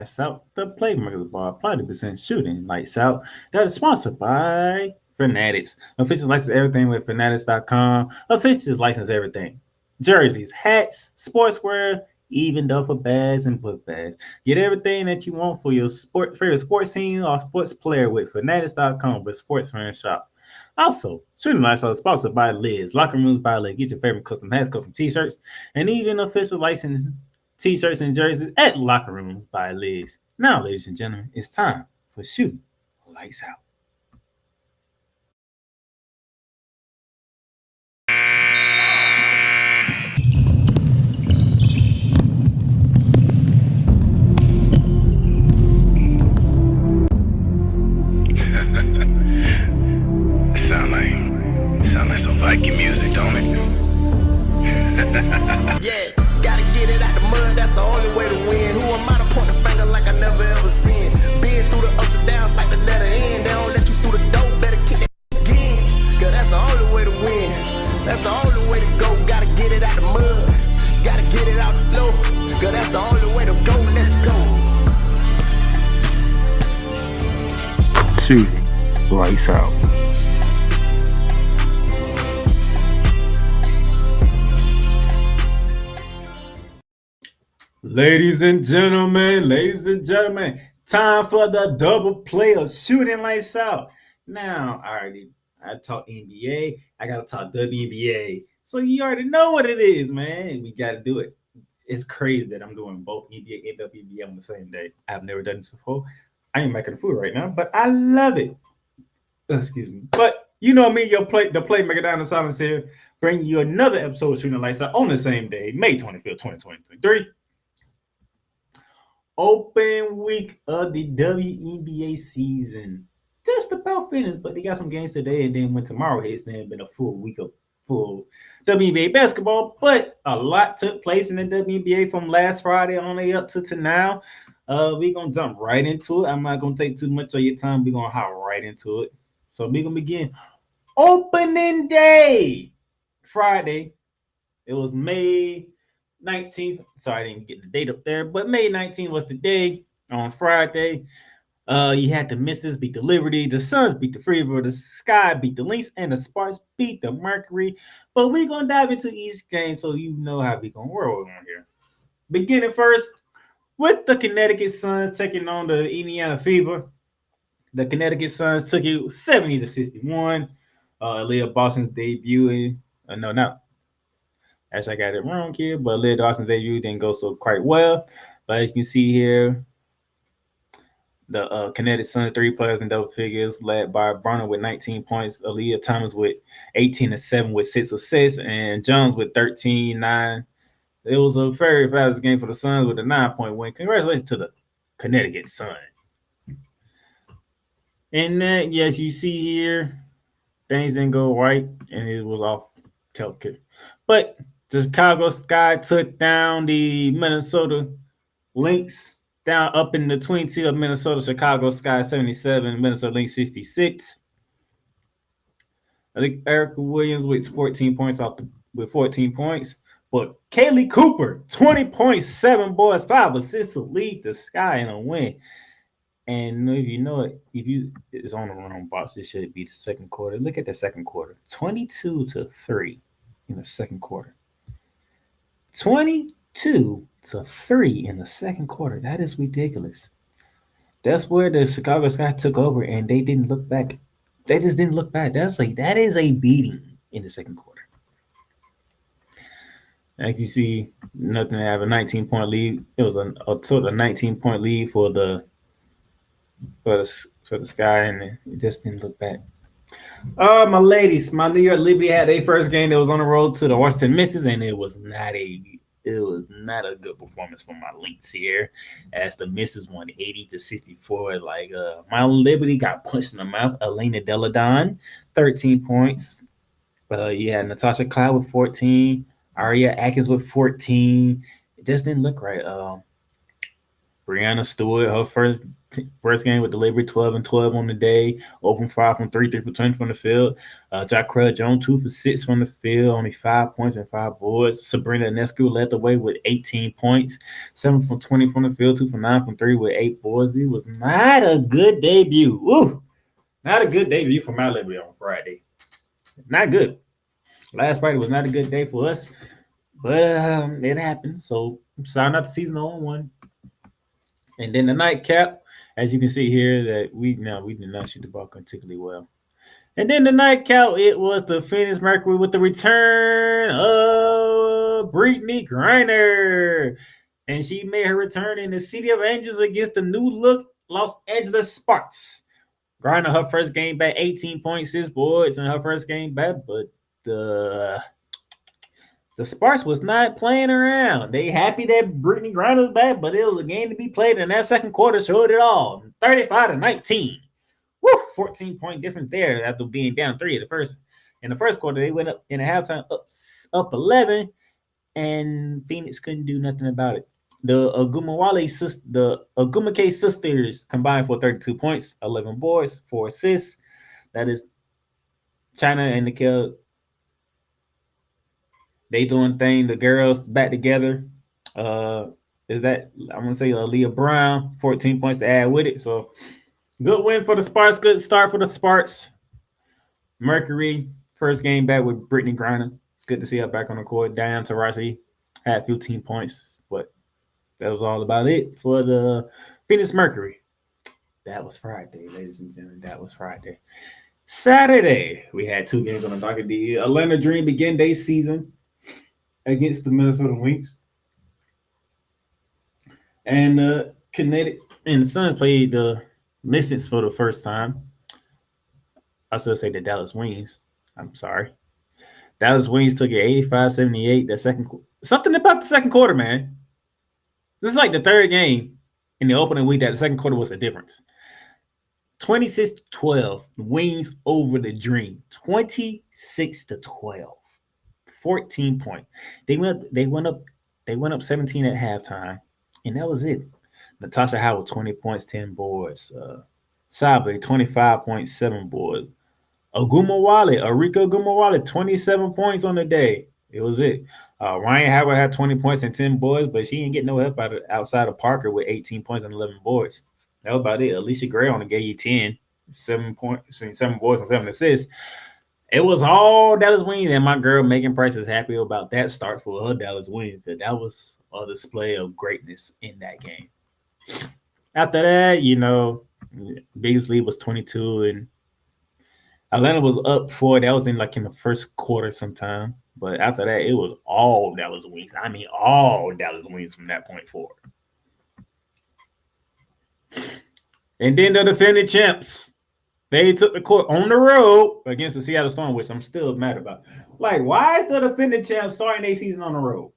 Lights Out, the Playmakers Bar, apply the percent shooting. Lights Out. That is sponsored by Fanatics. Officials license everything with Fanatics.com. Officials license everything. Jerseys, hats, sportswear, even duffel bags and book bags. Get everything that you want for your sports team or sports player with Fanatics.com with Sports Fan Shop. Also, Shooting Lifestyle is sponsored by Liz. Locker Rooms by Liz. Get your favorite custom hats, custom t-shirts, and even official license t-shirts and jerseys at Locker Rooms by Liz. Now, ladies and gentlemen, it's time for Shooting Lights Out. Sound like some Viking music, don't it? Yeah, gotta get it out the mud, that's the only way to win. Who am I to point the finger like I never ever seen? Been through the ups and downs like the letter N. They don't let you through the door, better kick that again. Cause that's the only way to win. That's the only way to go. Gotta get it out the mud, gotta get it out the flow. Cause that's the only way to go, let's go. Shooting Lights Out. Ladies and gentlemen, time for the double play of Shooting Lights Out. Now, I talk NBA, I gotta talk WNBA. So you already know what it is, man. We gotta do it. It's crazy that I'm doing both NBA and WNBA on the same day. I've never done this before. I ain't making food right now, but I love it. Excuse me. But you know me, the playmaker down the silence here, bringing you another episode of Shooting Lights Out on the same day, May 25th, 2023. Open week of the WNBA season. Just about finished, but they got some games today, and then when tomorrow hits, then been a full week of full WNBA basketball. But a lot took place in the WNBA from last Friday on up to now. We're gonna jump right into it. I'm not gonna take too much of your time. We're gonna hop right into it. So we're gonna begin opening day Friday. It was May 19th. Sorry, I didn't get the date up there, but May 19th was the day on Friday. You had the Mystics beat the Liberty, the Suns beat the Fever, the Sky beat the Lynx, and the Sparks beat the Mercury. But we're gonna dive into each game so you know how we're gonna roll on here. Beginning first with the Connecticut Suns taking on the Indiana Fever. The Connecticut Suns took it 70-61. Leah Boston's debut. No. Actually, I got it wrong here, but Leah Dawson's debut didn't go so quite well. But as you can see here, the Connecticut Sun 3 players in double figures, led by Breanna with 19 points, Aaliyah Thomas with 18-7 with 6 assists, and Jones with 13-9. It was a very fabulous game for the Suns with a 9-point win. Congratulations to the Connecticut Sun. And that, yes, you see here, things didn't go right, and it was off telco. But the Chicago Sky took down the Minnesota Lynx down up in the twin seat of Minnesota. Chicago Sky 77, Minnesota Lynx 66. I think Erica Williams with 14 points with 14 points. But Kaylee Cooper, 20.7 boards, 5 assists to lead the Sky in a win. And if you know it, it's on the wrong box, it should be the second quarter. Look at the second quarter. 22-3 in the second quarter. 22-3 in the second quarter. That is ridiculous. That's where the Chicago Sky took over, and they didn't look back. They just didn't look back. That is a beating in the second quarter. Like you see, nothing to have a 19-point lead. It was a total of 19-point lead for the Sky, and it just didn't look back. My ladies, my New York Liberty had their first game that was on the road to the Washington Mystics, and it was not a good performance from my Lynx here, as the Mystics won 80-64. Like my Liberty got punched in the mouth. Elena Deladon, 13 points. You had Natasha Cloud with 14, Aria Atkins with 14. It just didn't look right. Breanna Stewart, her first game with delivery, 12 and 12 on the day, 0 from 5 from 3, 3 for 20 from the field. Jacquel Jones, 2 for 6 from the field, only 5 points and 5 boards. Sabrina Ionescu led the way with 18 points, 7 from 20 from the field, 2 from 9 from 3 with 8 boards. It was not a good debut. Woo! Not a good debut for my Liberty on Friday. Not good. Last Friday was not a good day for us, but it happened. So starting out the season 0-1. And then the nightcap, as you can see here, that we did not shoot the ball particularly well. And then the nightcap, it was the Phoenix Mercury with the return of Breanna Stewart. And she made her return in the City of Angels against the new look Los Angeles Sparks. Grinding her first game back, 18.6 boards in her first game back, but the Sparks was not playing around. They happy that Brittany Griner was back, but it was a game to be played, and that second quarter showed it all. 35-19. Woo! 14-point difference there after being down 3 in the first quarter. They went up in the halftime up 11, and Phoenix couldn't do nothing about it. The Ogumake sisters combined for 32 points, 11 boards, 4 assists. That is China and Nikhil. They doing thing. The girls back together. I'm gonna say Leah Brown, 14 points to add with it. So good win for the Sparks. Good start for the Sparks. Mercury first game back with Brittany Griner. It's good to see her back on the court. Diane Taurasi had 15 points, but that was all about it for the Phoenix Mercury. That was Friday, ladies and gentlemen. That was Friday. Saturday, we had 2 games on the docket. The Atlanta Dream began their season against the Minnesota Lynx. And Connecticut and the Suns played the Mystics for the first time. I should say the Dallas Wings. I'm sorry. Dallas Wings took it 85-78. Something about the second quarter, man. This is like the third game in the opening week that the second quarter was the difference. 26-12, Wings over the Dream. 26-12. 14 points. They went up 17 at halftime, and that was it. Natasha Howard, 20 points, 10 boards. Sabe, 25.7 boards. Arika Ogumawale, 27 points on the day. It was it. Ryan Howard had 20 points and 10 boards, but she didn't get no help outside of Parker with 18 points and 11 boards. That was about it. Alicia Gray only gave you 10, 7 boards and 7 assists. It was all Dallas Wings, and my girl Megan Price is happy about that start for her Dallas Wings. But that was a display of greatness in that game. After that, biggest lead was 22, and Atlanta was up 4. That was in the first quarter sometime. But after that, it was all Dallas Wings. I mean, all Dallas Wings from that point forward. And then the defending champs. They took the court on the road against the Seattle Storm, which I'm still mad about. Why is the defending champs starting their season on the road?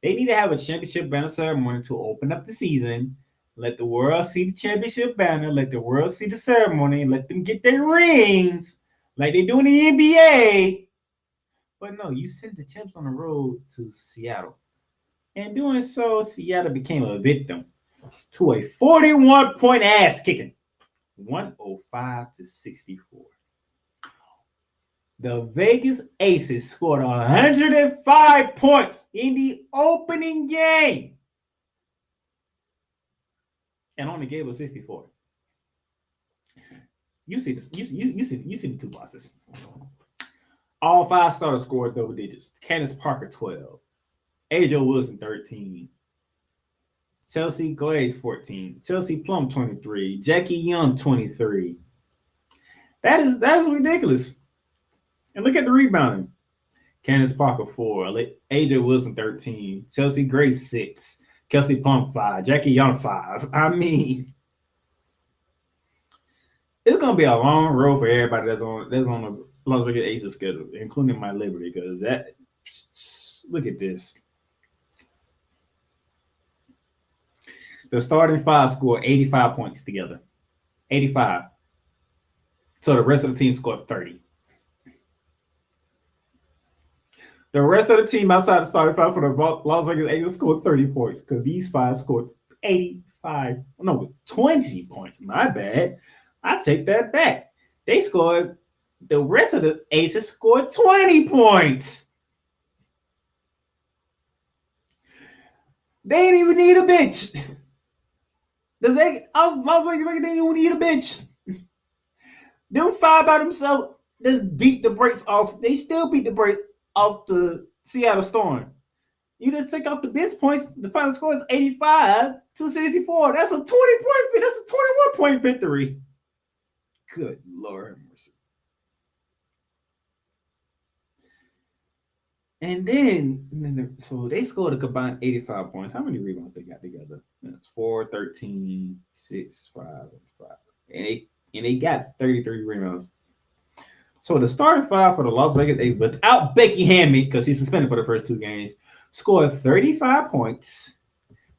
They need to have a championship banner ceremony to open up the season. Let the world see the championship banner. Let the world see the ceremony. Let them get their rings like they do in the NBA. But no, you sent the champs on the road to Seattle. And doing so, Seattle became a victim to a 41-point ass kicking. 105-64. The Vegas Aces scored 105 points in the opening game and only gave us 64. You see this? You see the 2 bosses. All 5 starters scored double digits. Candace Parker 12, AJ Wilson 13. Chelsea Glade 14, Chelsea Plum 23, Jackie Young 23. That is ridiculous. And look at the rebounding. Candace Parker 4, AJ Wilson 13, Chelsea Gray 6, Kelsey Plum 5, Jackie Young 5. I mean, it's gonna be a long road for everybody that's on the Las Vegas Aces schedule, including my Liberty, because look at this. The starting 5 scored 85 points together. 85. So the rest of the team scored 30. The rest of the team outside the starting 5 for the Las Vegas Aces scored 30 points because these 5 scored 85 20 points. My bad. I take that back. They scored, the rest of the Aces scored 20 points. They didn't even need a bench. Las Vegas they didn't even need a bench. Them five by themselves just beat the brakes off. They still beat the brakes off the Seattle Storm. You just take off the bench points. The final score is 85-64. That's a 20-point. That's a 21-point victory. Good Lord mercy. And then so they scored a combined 85 points. How many rebounds they got together? It's 4, 13, 6, 5, 5. And they got 33 rebounds. So the starting five for the Las Vegas Aces, without Becky Hammond, because he's suspended for the first 2 games, scored 35 points,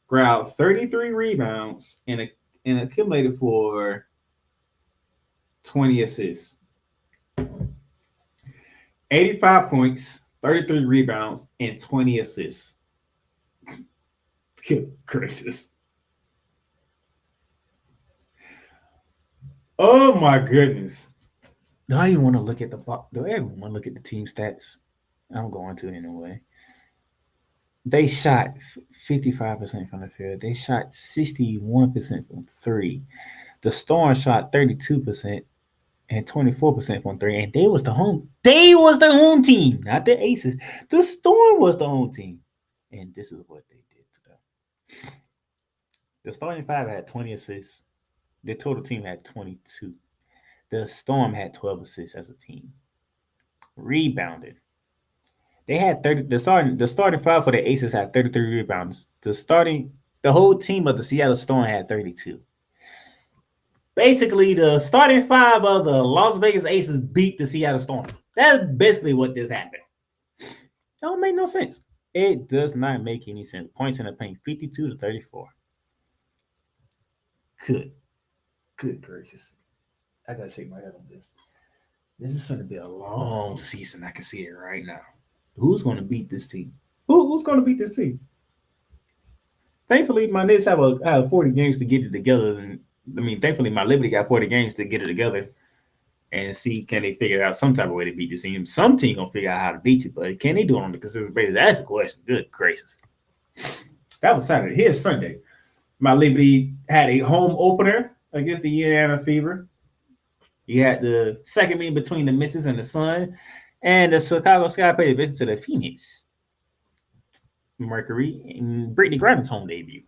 grabbed 33 rebounds, and accumulated for 20 assists. 85 points, 33 rebounds, and 20 assists. Good gracious. Oh my goodness. Do I even want to look at do I even want to look at the team stats? I'm going to anyway. They shot 55% from the field. They shot 61% from 3. The Storm shot 32% and 24% from 3. And they was the home team, not the Aces. The Storm was the home team. And this is what they did to them. The starting five had 20 assists. The total team had 22. The Storm had 12 assists as a team. Rebounded. They had 30. The starting five for the Aces had 33 rebounds. The whole team of the Seattle Storm had 32. Basically, the starting five of the Las Vegas Aces beat the Seattle Storm. That's basically what this happened. That don't make no sense. It does not make any sense. Points in the paint, 52-34. Good gracious. I gotta shake my head on this. This is going to be a long season. I can see it right now. Who's going to beat this team? Who's going to beat this team? Thankfully, my Knicks have 40 games to get it together. And thankfully, my Liberty got 40 games to get it together and see can they figure out some type of way to beat this team. Some team gonna figure out how to beat you, but can they do it on the consistent basis? That's the question. Good gracious. That was Saturday. Here's Sunday. My Liberty had a home opener against the Indiana Fever. You had the second meeting between the Misses and the Sun, and the Chicago Sky paid a visit to the Phoenix Mercury in Brittany Grine's home debut.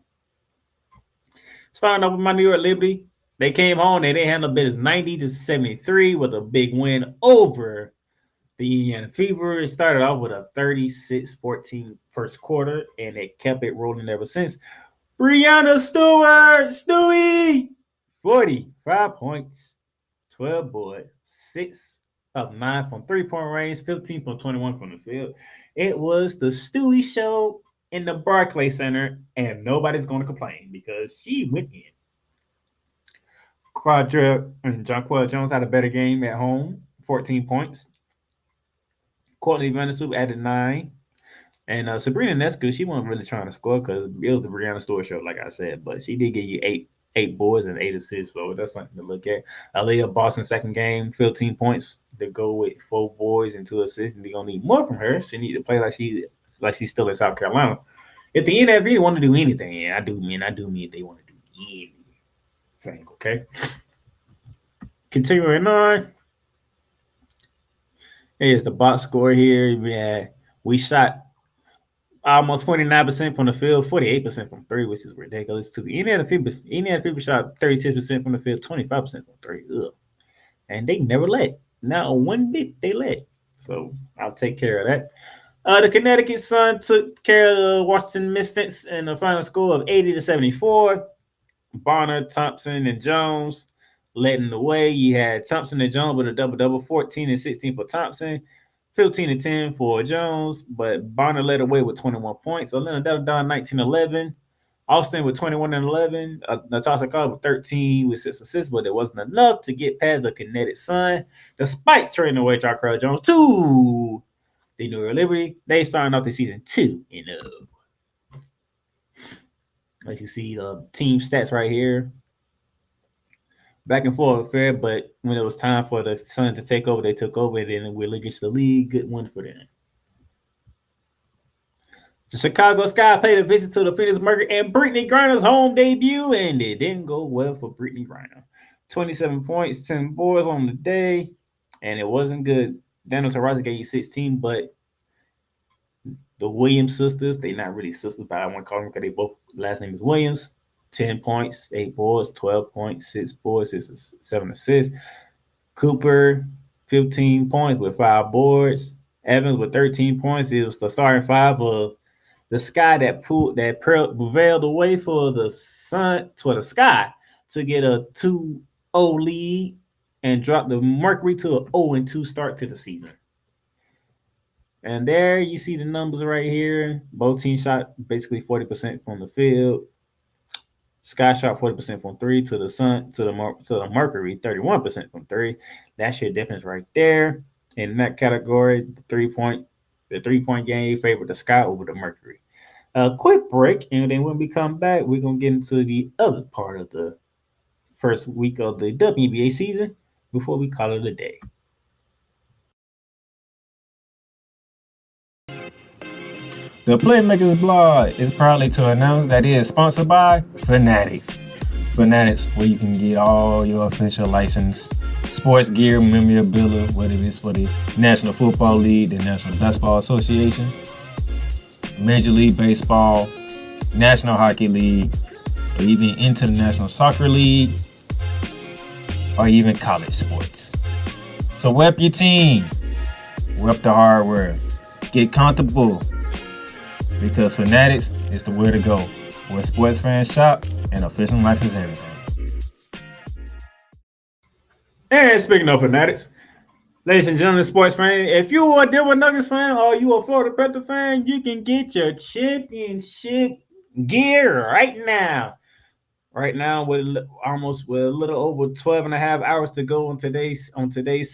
Starting off with my New York Liberty, they came home and they handled business 90-73 with a big win over the Indiana Fever. It started off with a 36-14 first quarter, and it kept it rolling ever since. Breanna Stewart, Stewie, 45 points. 12 boards, 6 of 9 from 3-point range, 15 from 21 from the field. It was the Stewie show in the Barclays Center, and nobody's going to complain because she went in. Jonquel Jones had a better game at home, 14 points. Courtney Vanderstoop added 9. And Sabrina Nescu, she wasn't really trying to score because it was the Breanna Stewart show, like I said, but she did give you 8 boards and 8 assists, so that's something to look at. Aaliyah Boston second game, 15 points to go with 4 boards and 2 assists, and they're gonna need more from her. She need to play like she's still in South Carolina. If the NFV want to do anything, and I do mean if they want to do anything, okay. Continuing on, here's the box score here. We shot almost 49% from the field, 48% from 3, which is ridiculous. To the Indiana Fever shot 36% from the field, 25% from 3. Ugh. And they never led. Not one bit they led. So I'll take care of that. The Connecticut Sun took care of the Washington Mystics in the final score of 80-74. Bonner, Thompson, and Jones leading the way. You had Thompson and Jones with a double-double, 14 and 16 for Thompson. 15 and 10 for Jones, but Bonner led away with 21 points. Elena Del-Don, 19-11. Austin with 21 and 11. Natasha Cobb with 13 with 6 assists, but it wasn't enough to get past the Connecticut Sun, despite trading away Jonquel Jones to the New York Liberty. They started off the season 2-0. As you see the team stats right here, back and forth fair, but when it was time for the Sun to take over, they took over and then we against the league. Good one for them. The Chicago Sky paid a visit to the Phoenix Mercury and Brittany Griner's home debut, and it didn't go well for Brittany Griner. 27 points, 10 boards on the day, and it wasn't good. Daniel Taurasi gave you 16, but the Williams sisters, they're not really sisters, but I want to call them because they both last name is Williams. 10 points, 8 boards, 12 points, 6 boards, 7 assists. Cooper, 15 points with 5 boards. Evans with 13 points. It was the starting 5 of the Sky that prevailed away for the Sun, for the Sky to get a 2-0 lead and drop the Mercury to an 0-2 start to the season. And there you see the numbers right here. Both teams shot basically 40% from the field. Sky shot 40% from 3 to the Sun, to the Mercury, 31% from 3. That's your difference right there. In that category, the three-point game favored the Sky over the Mercury. A quick break, and then when we come back, we're going to get into the other part of the first week of the WNBA season before we call it a day. The Playmakers blog is proudly to announce that it is sponsored by Fanatics. Fanatics, where you can get all your official licensed sports gear, memorabilia, whether it's for the National Football League, the National Basketball Association, Major League Baseball, National Hockey League, or even International Soccer League, or even college sports. So rep your team, rep the hardware, get comfortable, because Fanatics is the way to go, where sports fans shop and official license everything. And speaking of Fanatics, ladies and gentlemen, sports fans, if you are a Denver Nuggets fan or you are a Florida Panther fan, you can get your championship gear right now. Right now, with a little over 12 and a half hours to go on today's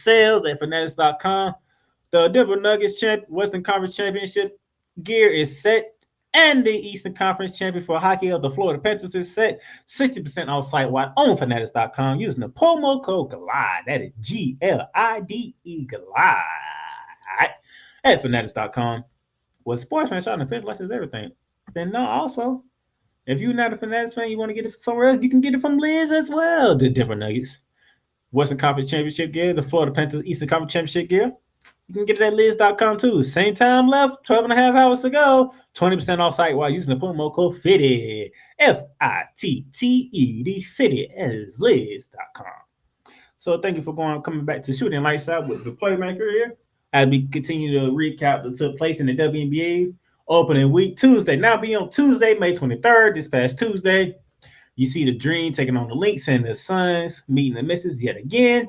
sales at Fanatics.com. The Denver Nuggets Western Conference Championship gear is set, and the Eastern Conference champion for hockey of the Florida Panthers is set. 60% off site-wide on Fanatics.com using the promo code GLIDE. That is GLIDE, GLIDE, at Fanatics.com. Well, sports fans shot and official license everything. Then also, if you're not a Fanatics fan, you want to get it somewhere else, you can get it from Liz as well. The Denver Nuggets Western Conference Championship gear, the Florida Panthers Eastern Conference Championship gear. You can get it at Liz.com too. Same time left, 12 and a half hours to go. 20% off site while using the promo code FITTED. FITTED, FITTED as Liz.com. So thank you for coming back to Shooting Lights Out with the Playmaker here. As we continue to recap that took place in the WNBA opening week Tuesday. Now be on Tuesday, May 23rd, this past Tuesday. You see the Dream taking on the Lynx and the Suns meeting the Misses yet again.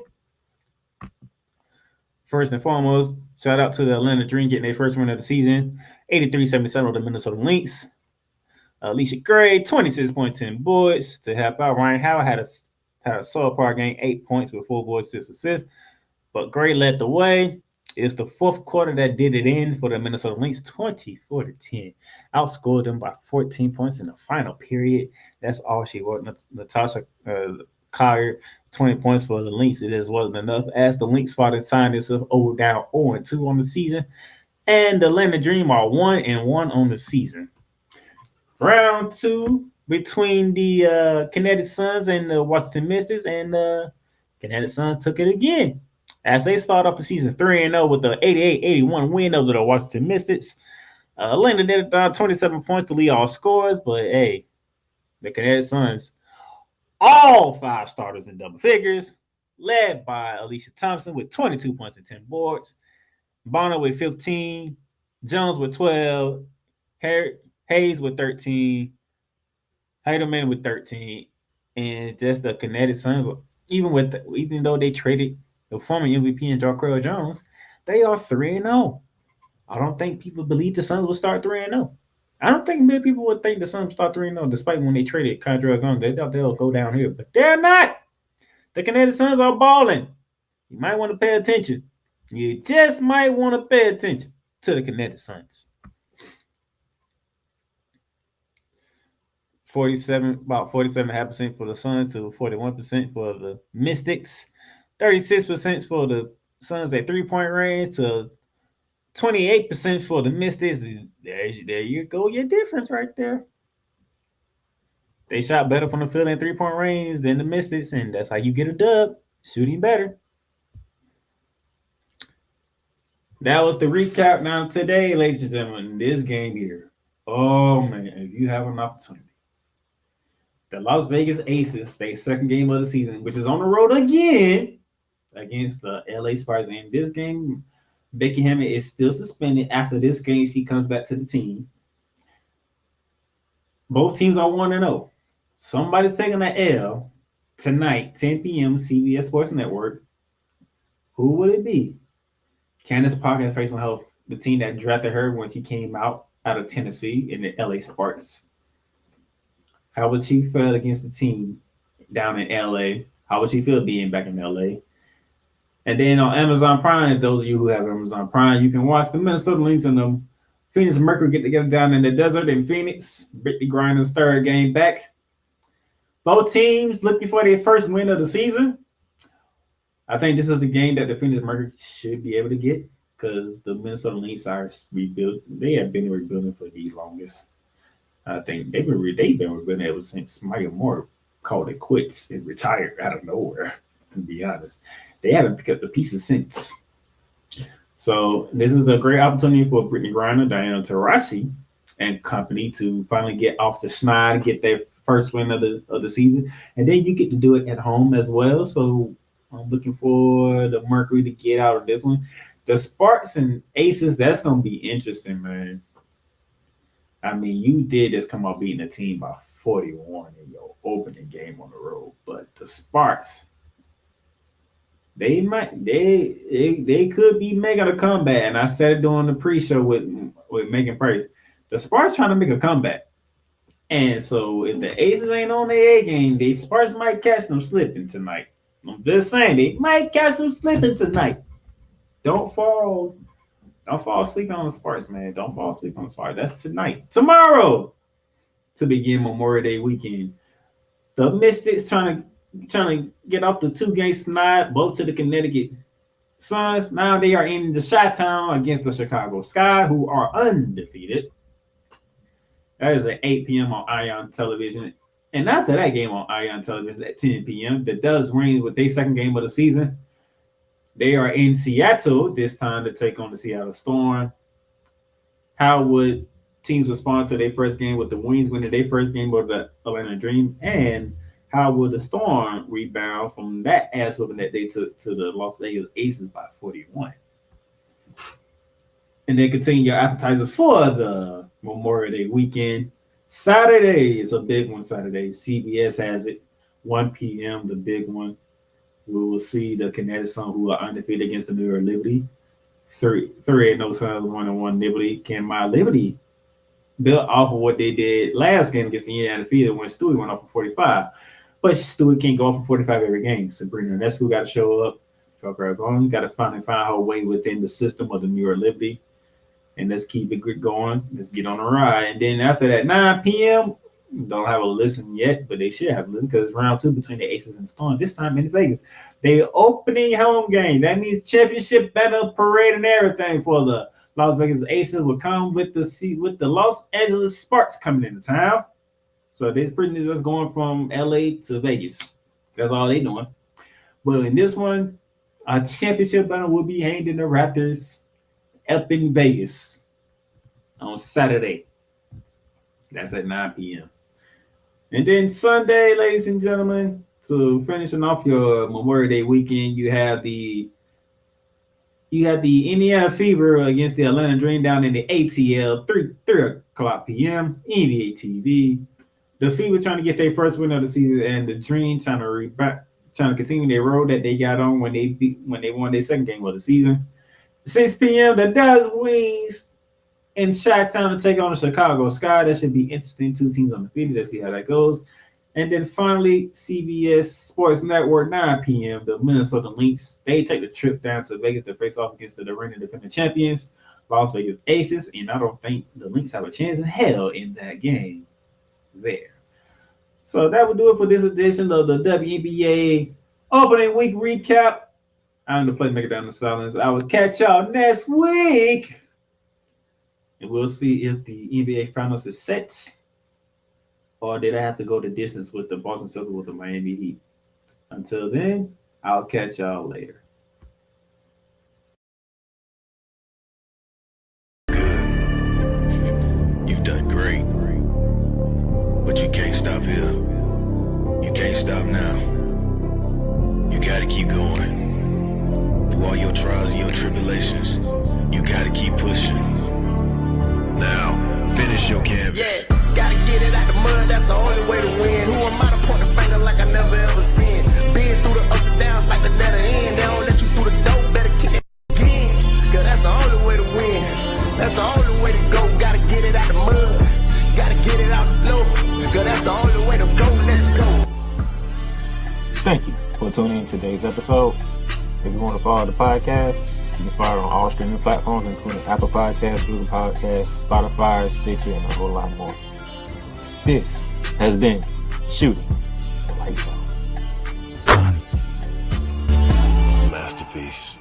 First and foremost, shout out to the Atlanta Dream getting their first win of the season, 83-77 over the Minnesota Lynx. Alicia Gray, 26 points, 10 boards to help out. Ryan Howard had a subpar game, 8 points with 4 boards, 6 assists. But Gray led the way. It's the fourth quarter that did it in for the Minnesota Lynx, 24-10. Outscored them by 14 points in the final period. That's all she wrote. Natasha Collier, 20 points for the Lynx. It just wasn't enough, as the Lynx fought and signed itself down 0-2 on the season. And the Atlanta Dream are 1-1 on the season. Round 2 between the Connecticut Suns and the Washington Mystics, and the Connecticut Suns took it again, as they start off the season 3-0 with the 88-81 win over the Washington Mystics. Atlanta did 27 points to lead all scores, but hey, the Connecticut Suns, all 5 starters in double figures, led by Alicia Thompson with 22 points and 10 boards, Bonner with 15, Jones with 12, Hayes with 13, Heidelman with 13, and just the Connecticut Suns, even though they traded the former MVP and Jarquell Jones, they are 3-0. I don't think people believe the Suns will start 3-0. I don't think many people would think the Suns start 3-0, despite when they traded Jarquell Jones. They thought they'll go down here, but they're not. The Connecticut Suns are balling. You might want to pay attention. You just might want to pay attention to the Connecticut Suns. about 47.5% for the Suns to 41% for the Mystics, 36% for the Suns at 3-point range to 28% for the Mystics. There you go, your difference right there. They shot better from the field in 3-point range than the Mystics, and that's how you get a dub. Shooting better. That was the recap. Now today, ladies and gentlemen, this game here. Oh man, if you have an opportunity, the Las Vegas Aces, their second game of the season, which is on the road again against the LA Sparks. And this game, Becky Hammond is still suspended. After this game, she comes back to the team. Both teams are 1-0. Somebody's taking an L tonight, 10 p.m. CBS Sports Network. Who would it be? Candace Parker facing her, the team that drafted her when she came out of Tennessee in the LA Sparks. How would she feel against the team down in LA? How would she feel being back in LA? And then on Amazon Prime, those of you who have Amazon Prime, you can watch the Minnesota Lynx and the Phoenix Mercury get together down in the desert in Phoenix. Brittany Griner's third game back. Both teams looking for their first win of the season. I think this is the game that the Phoenix Mercury should be able to get because the Minnesota Lynx are rebuilt. They have been rebuilding for the longest. I think they've been rebuilding ever since Maya Moore called it quits and retired out of nowhere, to be honest. They haven't picked up the pieces since. So this is a great opportunity for Brittany Griner, Diana Taurasi, and company to finally get off the schneid, get their first win of the season. And then you get to do it at home as well. So I'm looking for the Mercury to get out of this one. The Sparks and Aces, that's going to be interesting, man. I mean, you did just come out beating a team by 41 in your opening game on the road. But the Sparks, they could be making a comeback. And I said it during the pre-show with Megan Price. The Sparks trying to make a comeback. And so if the Aces ain't on their A game, the Sparks might catch them slipping tonight. I'm just saying, they might catch them slipping tonight. Don't fall asleep on the Sparks, man. Don't fall asleep on the Sparks. That's tonight. Tomorrow, to begin Memorial Day weekend, the Mystics trying to get off the 2-game snide, both to the Connecticut Suns. Now they are in the Chi-Town against the Chicago Sky, who are undefeated. That is at 8 p.m. on Ion Television. And after that game on Ion Television at 10 p.m., the Dallas Rangers with their second game of the season. They are in Seattle this time to take on the Seattle Storm. How would teams respond to their first game with the Wings winning their first game of the Atlanta Dream? And how will the Storm rebound from that ass whooping that they took to the Las Vegas Aces by 41? And then continue your appetizers for the Memorial Day weekend. Saturday is a big one. Saturday, CBS has it, 1 p.m. The big one. We will see the Connecticut Sun, who are undefeated against the New York Liberty. 3-0 Suns, 1-1 Liberty. Can my Liberty build off of what they did last game against the Indiana Fever when Stewie went off for 45? But Stewie can't go off for 45 every game. Sabrina Ionescu got to show up. Got to find her way within the system of the New York Liberty. And let's keep it going. Let's get on the ride. And then after that, 9 p.m., don't have a listen yet, but they should have a listen because it's round 2 between the Aces and the Storm, this time in Vegas. They opening home game. That means championship banner parade and everything for the Las Vegas Aces will come with the Los Angeles Sparks coming into town. So they're pretty much just going from LA to Vegas. That's all they doing. But in this one, a championship banner will be hanged in the Raptors up in Vegas on Saturday. That's at 9 p.m. And then Sunday, ladies and gentlemen, to finishing off your Memorial Day weekend, you have the Indiana Fever against the Atlanta Dream down in the ATL, 3 o'clock p.m. NBA TV. The Fever trying to get their first win of the season, and the Dream trying to continue their road that they got on when they won their second game of the season. 6 p.m. the Dallas Wings in Chi-Town to take on the Chicago Sky. That should be interesting. 2 teams undefeated. Let's see how that goes. And then finally, CBS Sports Network, 9 p.m. The Minnesota Lynx. They take the trip down to Vegas to face off against the reigning defending champions, Las Vegas Aces. And I don't think the Lynx have a chance in hell in that game there. So that will do it for this edition of the WNBA opening week recap. I'm the playmaker down the silence. I will catch y'all next week. And we'll see if the NBA Finals is set or did I have to go the distance with the Boston Celtics with the Miami Heat. Until then, I'll catch y'all later. Good. You've done great. But you can't stop here. You can't stop now. You gotta keep going. Through all your trials and your tribulations, you gotta keep pushing. Now, finish your canvas. Yeah, gotta get it out the mud, that's the only way to win. Who am I to point the finger like I never ever seen? Been through the ups and downs like the letter N. They don't let you through the door, better kick it again. Cause that's the only way to win. That's the only way to go. Gotta get it out the mud. Gotta get it out the floor. Cause that's the only way to go. Let's go. Thank you for tuning in to today's episode. If you want to follow the podcast, you can follow it on all streaming platforms, including Apple Podcasts, Google Podcasts, Spotify, Stitcher, and a whole lot more. This has been Shooting the Lights Out. Masterpiece.